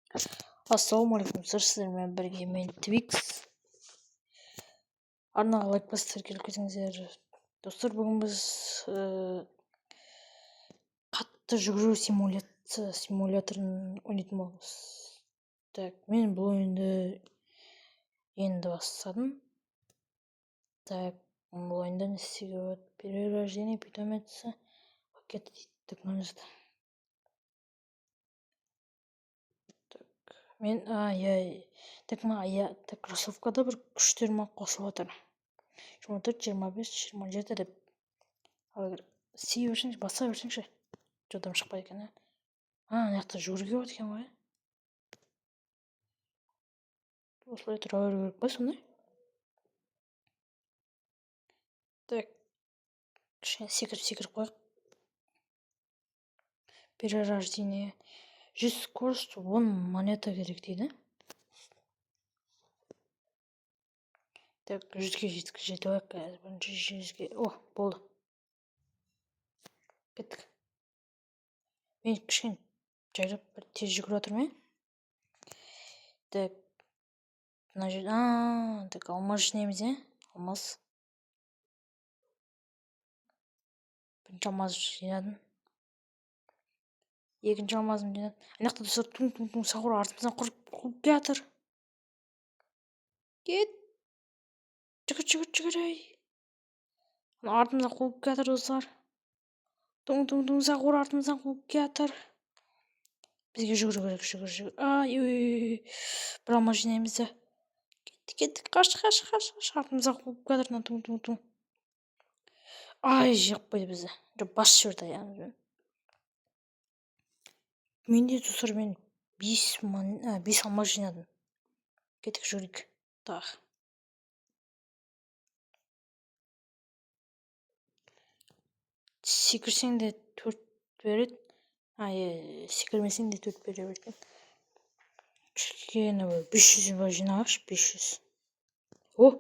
Ассалаумағалейкум, сіздермен бірге мен Твикс. Арнаға лайк басып келіп кетіңіздер. Достар, бүгін біз қатты жүгіру симуляторын ойнайтын боламыз. Так, мен бұл ойынды енді бастадым. Так, бұл ойында не істеуге болады? Перерождение питомеца пакеті дейді маңызды. Мен так кроссовкада бір күштеріме қосып отыр. 24, 25, 27 деп. Сие берсеңші, баса берсеңші. Жодан шықпайды екен, мына жақта жүгіруге болады екен ғой. Осылай тұра беру керек па сондай? Так, кішкене секіріп қояйық. Перерождение. 100 скорость, 10 монета керек дейді. Так, 100-ге жетіп алайық. Бірінші 100-ге. О, болды. Кеттік. Мен кішкене жайлап бір тез жүгіріп отырмын. Так, мына жерде, так, алмаз жинаймыз, алмаз. Бірінші алмаз жинадым. Екінші алмазым жинадым. Ана жақта достар туң сағур артымыздан қуып жатыр. Кет. Жүгір ей. Артымыздан қуып жатыр достар. Туң сағур артымыздан қуып жатыр. Бізге жүгіру керек, жүгір. Ай, бір алмаз жинаймыз да. Кеттік, қаш. Артымыздан қуып жатыр, туң. Ай, жеп қойды бізді. Басып жіберді аяғымызбен. Менде достар, мен 5 алмаз жинадым. Кеттік, жүрейік. Так. Секірсең де 4 береді. Секірмесең де 4 береді екен. Кішкене 500 жинағаш, 500. О,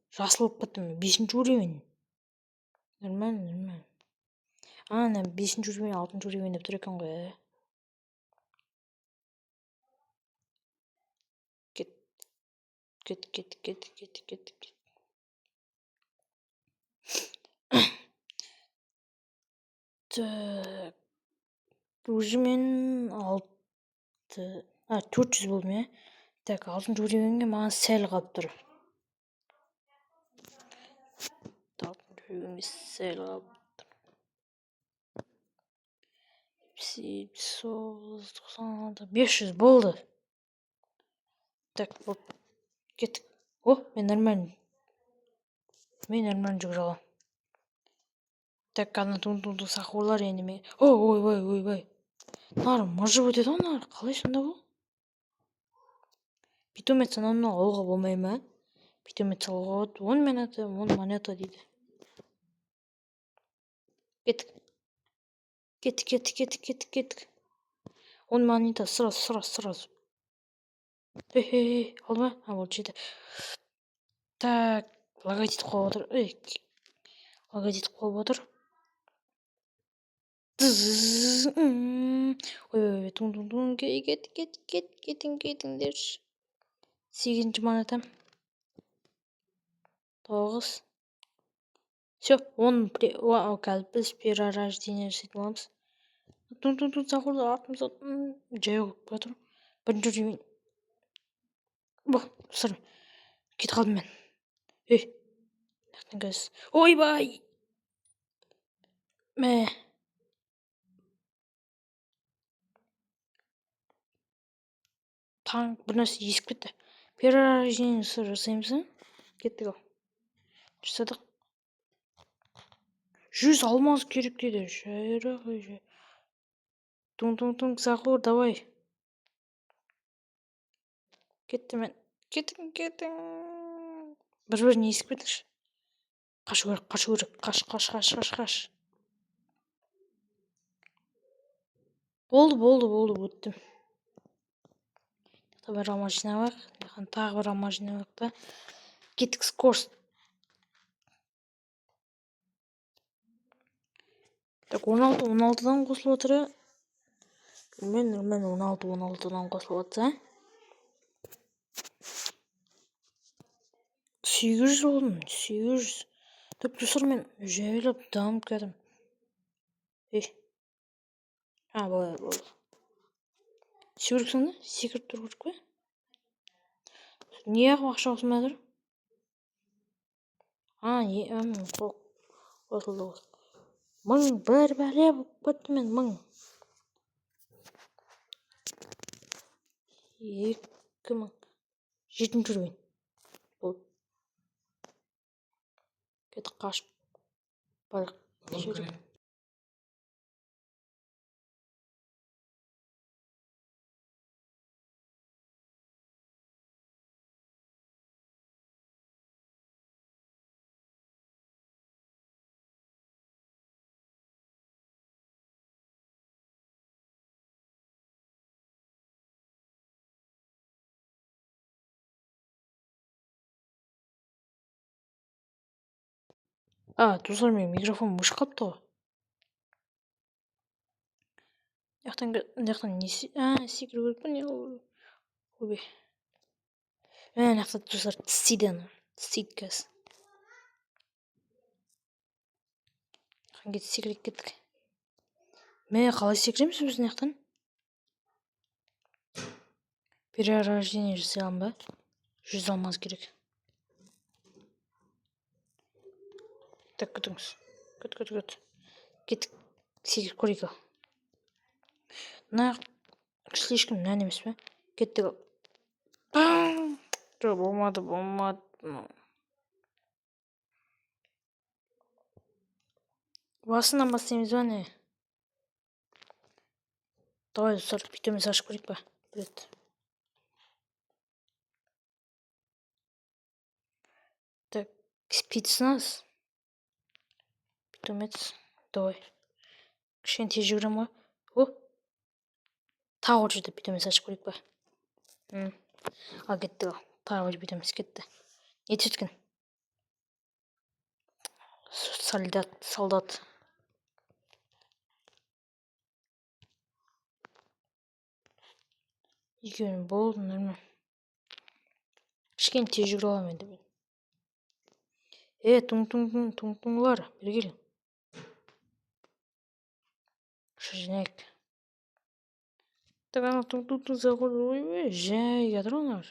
жасыл болып кеттім. 5-ші уровень. Нормально. Ана 5-ші уровень, 6-ші уровень деп тұр екен ғой. Кет. Так. Уже мен 400 болдым, Так, 6-ші уровеньге маған сәл қалып тұр. 6-ші уровеньге сәл қалып тұр. 500 болды. Так, болды. Кеттік. О, мен нормально жүгіре аламын. Так, ана туң сақурлар енді мен. Ой. Нар мыжып өтеді ғой, нар. Қалай сонда бұл? Питомец ананы алуға болмай ма? Питомец алуға болады. 10 монета дейді. Кеттік. 10 монета сразу. Алды ма? Болды, жетті. Так, логотип қойып отыр. Ой, туң. Кетіңдер. 8-ші монетам. 9. Все, 10. Қазір біз перерождение жасайтын боламыз. Туң сақурлар артымызда жай қойып жатыр. 1-ші уровень. Достар, кетіп қалдым мен. Ойбай. Таң бір нәрсе есіп кетті. Перерождение жасаймыз. Кеттік ал. Жасадық. 100 алмаз керек дейді. Жайрақ. Туң сақур, давай. Кеттім мен. Кеттің. Бір-бірін есіп кеттікші. Қашу керек. Қаш. Болды, өттім. Бір алмаз жинап алайық. Тағы бір алмаз жинап алайық та. Кеттік, скорость. Так, 16-дан қосылып отыр. Мен 16-16-дан қосылып жатса. 800 болдым, 800. Достар, мен жайлап дамып кеттім. Болды. Секірсің да? Секіріп тұру керек пе? Неғып ақша қосылмай жатыр? Қосылды. 1000 бір бәле болып кетті мен 1000. 2000. 7-ші уровень. Болды. Кетіп қашып. Барық. Достар, менің микрофоным өшіп қалыпты ғой. Мынаяқтан не секіру керек пе, не қылу керек? Мынақты достар тістейді қазір. Секіріп кеттік. Қалай секіреміз біз мынаяқтан? Перерождение жасай аламын ба? 100 алмаз керек. Так, күтіңіз. Күт. Кеттік. Секіріп көрейік. Мына слишком нән емес пе? Кеттік. Болмады. Басынан бастаймыз ба не? Давай, достар, питомец ашып көрейік па? Білет. Так, спецназ. Питомец. Давай. Кішкене тез жүгірем ғой. Тағы бір жерде питомец ашып көрейік па? Кетті. Тағы бір питомец кетті. Не түсеткен? Солдат. Екеуін болды, нормально. Кішкене тез жүгіре аламын енді мен. Туң-туңлар, бері келің. Жинайық. Так, ана туң заходы жай жатыр олар.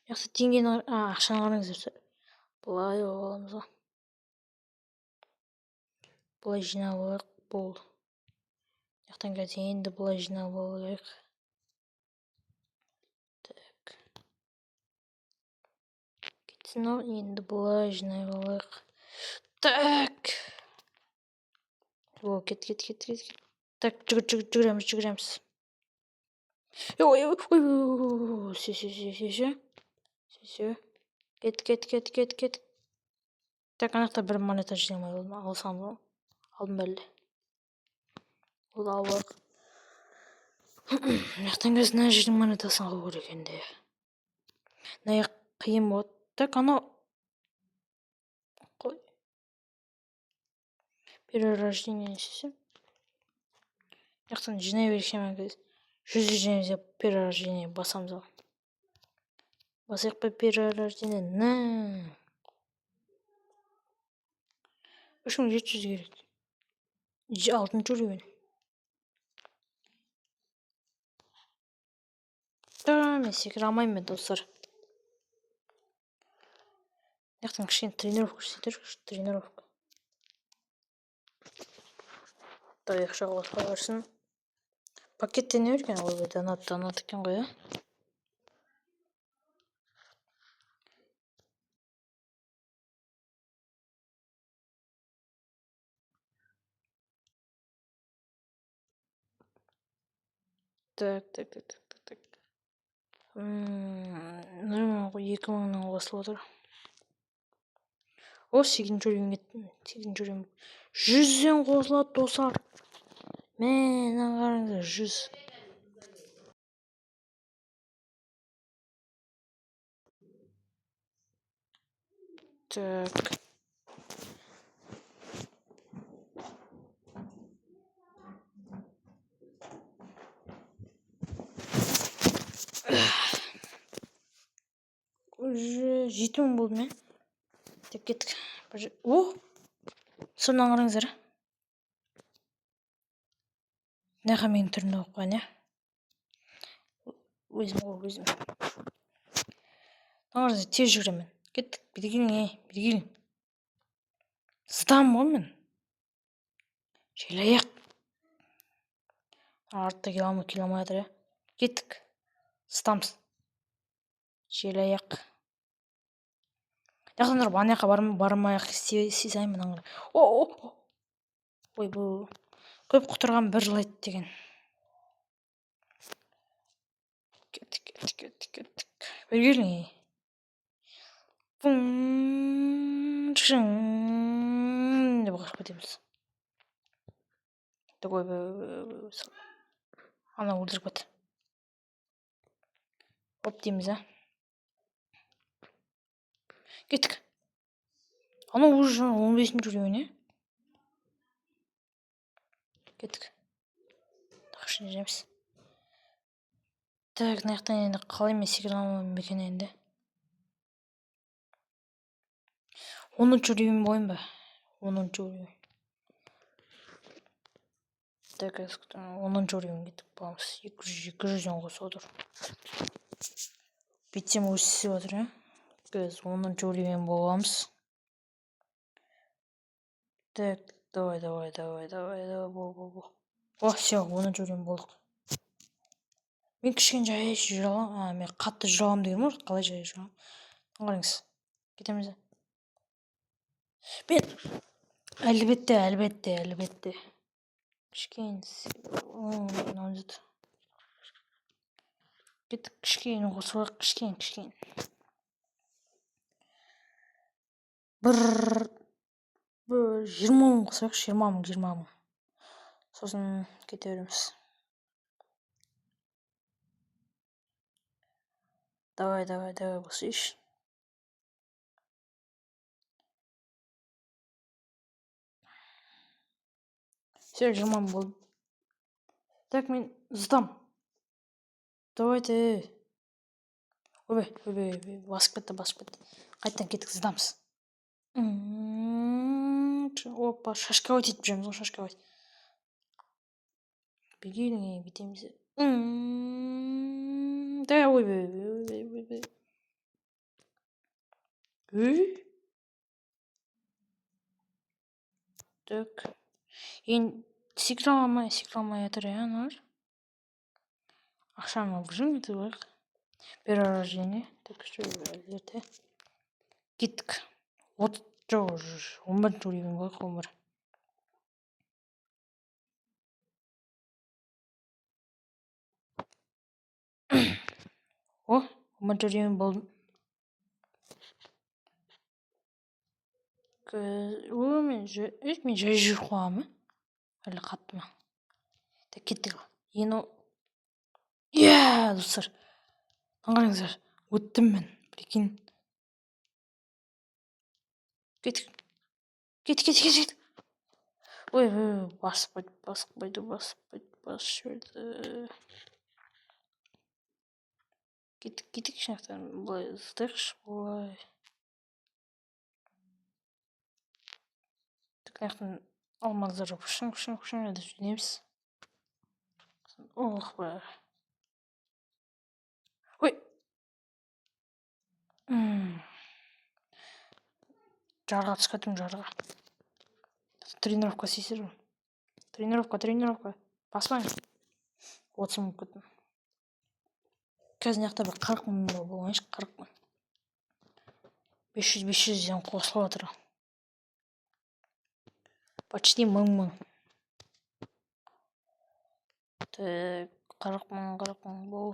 Яқсы теңгені ақшаны қараңыздар. Бұлай оламыз ғой. Бұлай жинап алайық, болды. Яқтан қазір енді бұлай жинап алайық. Так. Кетсін ау, енді бұлай жинап алайық. Так. Кет. Так, жүгіреміз. Все. Кет. Так, анақта бір монета жинамай болма. Алсам ғой. Алдым бәлі. Ол албақ. Яқтан көз мына жердің монетасын алу керек енді. Мына қиын болады. Так, анау. Қой. Перерождение істесем. Яқтан жинай берсем көз. 100 жинаймыз деп перерождение басамыз ғой. Басайық па перерождение? 3700 керек. 6-ші уровень. Мен секіре алмаймын, достар. Яқтан кішкене тренировка жасайтын. Так, ақша қосқа барсын. Пакетте не өрген? Ой, донат екен ғой, Так. Нормально ғой, 2000-нан қосылып отыр. 8-ші уровень кеттім. 8-ші уровень. 100-ден қосылады, достар. Мені қараңыздар, 100. Так. Уже 7 000 болды ма? Деп кеттік. О! Соны қараңыздар. Мынақа менің түрімді алып қойған, өзім. Қараңыздар, тез жүгіремін. Кеттік, бері келің. Сыздамын ғой мен. Желаяқ. Артта келе алмай жатыр, Кеттік. Сыздамыз. Желаяқ. Жақындар, ана жаққа бармай-ақ сисаймын. Ой, бұл көп құтырған бір жыл айтты деген. Кеттік. Бері келің. Деп қашып кетеміз. Ана өлтіріп кет. Оп дейміз, Кеттік. Ана уже 15 уровень, Кеттік. Тақшын жеміз. Так, мынаяқтан енді қалай мен секіре алмаймын екен енді. 10 уровень бойын ба? 10 уровень. Так, 10 уровень кеттік боламыз. 200-ден қосып отыр. Битсем өсіп отыр, Біз 10 уровень боламыз. Так, давай. Бол. О, все, 10 уровень болдық. Мен кішкене жай жүре аламын. Мен қатты жүре аламын деген ғой, қалай жай жүре аламын. Қараңыз. Кетеміз. Мен әлбетте. Кішкене. Кеттік, кішкене қосып, кішкене. Бір 20 000 қосайық, 20 000. Сосын кете береміз. Давай, босыйш. Все, 20 000 болды. Так, мен зытам. Давайте. Ойбай, басып кетті. Қайттан кеттік, зытамыз. Опа, шашковать етіп жүреміз ғой, шашковать. Бегелің, бітеміз. Да, ойбай. Так. Енді секіре алмай жатыр, аналар. Ақшаны алып жүрмін, деп перерождение. Так, что это? Кеттік. 11 уровень ғой, қомыр. О, 11 уровень болдым. Мен жай жүріп қоямын, әлі қатты ма? Так, кеттік. Енді достар. Қараңыздар, өттім мен. Прикинь. Кеттік. Ой, басып жіберді. Кеттік шынақтан. Бұлай ұздықшы, бұлай. Тікнақтан алмаздары күшін өдіп жөнеміз. Ох, ба. Ой. Жарға түскетім, жарға. Тренировка сейсірім. Тренировка. Баспайын. 30 000 көттім. Қазір нақта бір 40 000 болғаншы, 40 000. 500-ден қосылып отыр. Почти 1000 000. Так, 40 000 бол.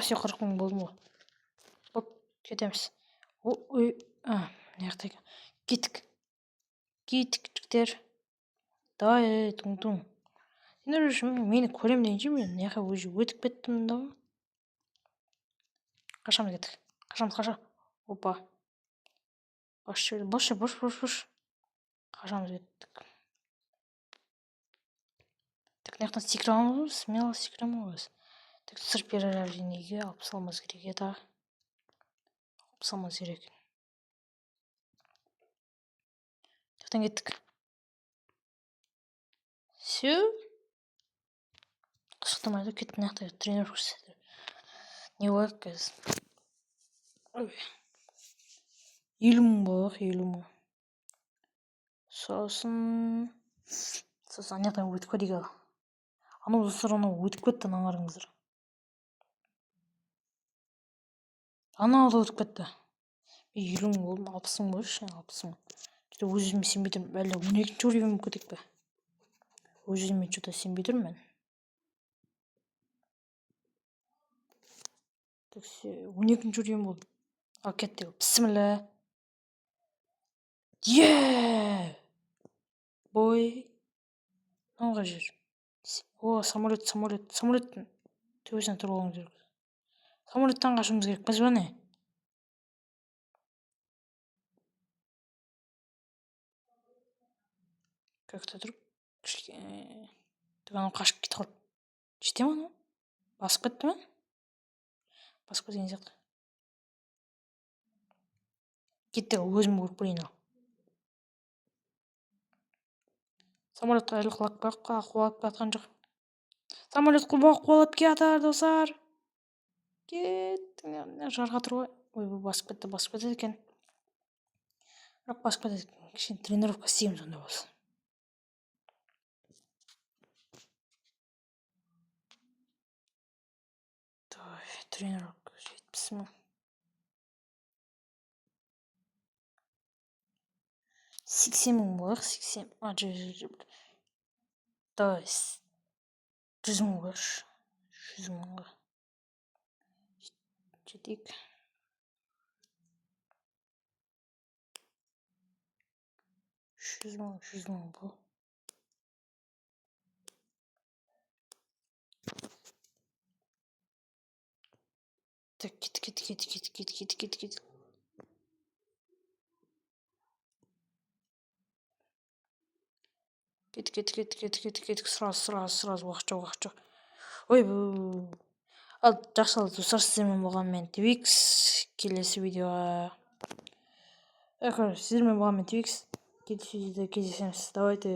Все 40 000 болдым ғой. Оп, кетеміз. Мынаяқта екен. Кеттік, жігіттер. Давай, туң. Сендер үшін мені көрем дейінше мен мынаяққа өзі өтіп кеттім да. Қашамыз кеттік. Қашамыз. Опа. Бош. Қашамыз кеттік. мына жақтан секіре аламыз, смело секіре аламыз. Так, сыр перерождениеге алып салмамыз керек еді. Алып салмамыз керек. Жақтан кеттік. Все. Шықтырмайды, кеттік мына жақта тренер көрсетеді. Не болады қазір? 50 мың болдық, 50 мың. Сосын ана жақтан өтіп кетейік ал. Анау достар анау өтіп кетті, ананы қараңыздар. Анау да өтіп кетті. 50 мың болдым, 60 мың болшы, 60 мың. Что-то өзіме сенбей тұрмын, әлі 12-ші уровеньге кетейік пе? Өзіме что-то сенбей тұрмын мен. Так, 12-ші уровень болды. Ал кеттік, бісміллә. Бой. Мынау жер. О, самолеттің төбесіне тұрып алуымыз керек. Самолеттен қашуымыз керекпіз бе не? Как-то тұрып анау қашып кетіп қалды. Жете ме анау? Басып кетті ме? Басып кеткен сияқты. Кеттік, өзім көріп көрейін ал. Самолетқа әлі құлап жатқан жоқ. Самолет құлап кетті, достар. Жарға тұр ғой. Ой, басып кетті екен. Бірақ басып кетеді екен. Кішкене тренировка істеймін сонда болса. Тренировка 70 мың. 80 мың болайық, 80. Давай. 100 мың болайықшы. 100 мыңға. Жетейік. 100 мың бұл. Так, кет. Кет. Сразу уақытша. Ой, ал жақсы достар, сіздермен болған мен Twix. Келесі видеоға. Сіздермен болған мен Twix. Келесі видеода кездесеміз. Давайте.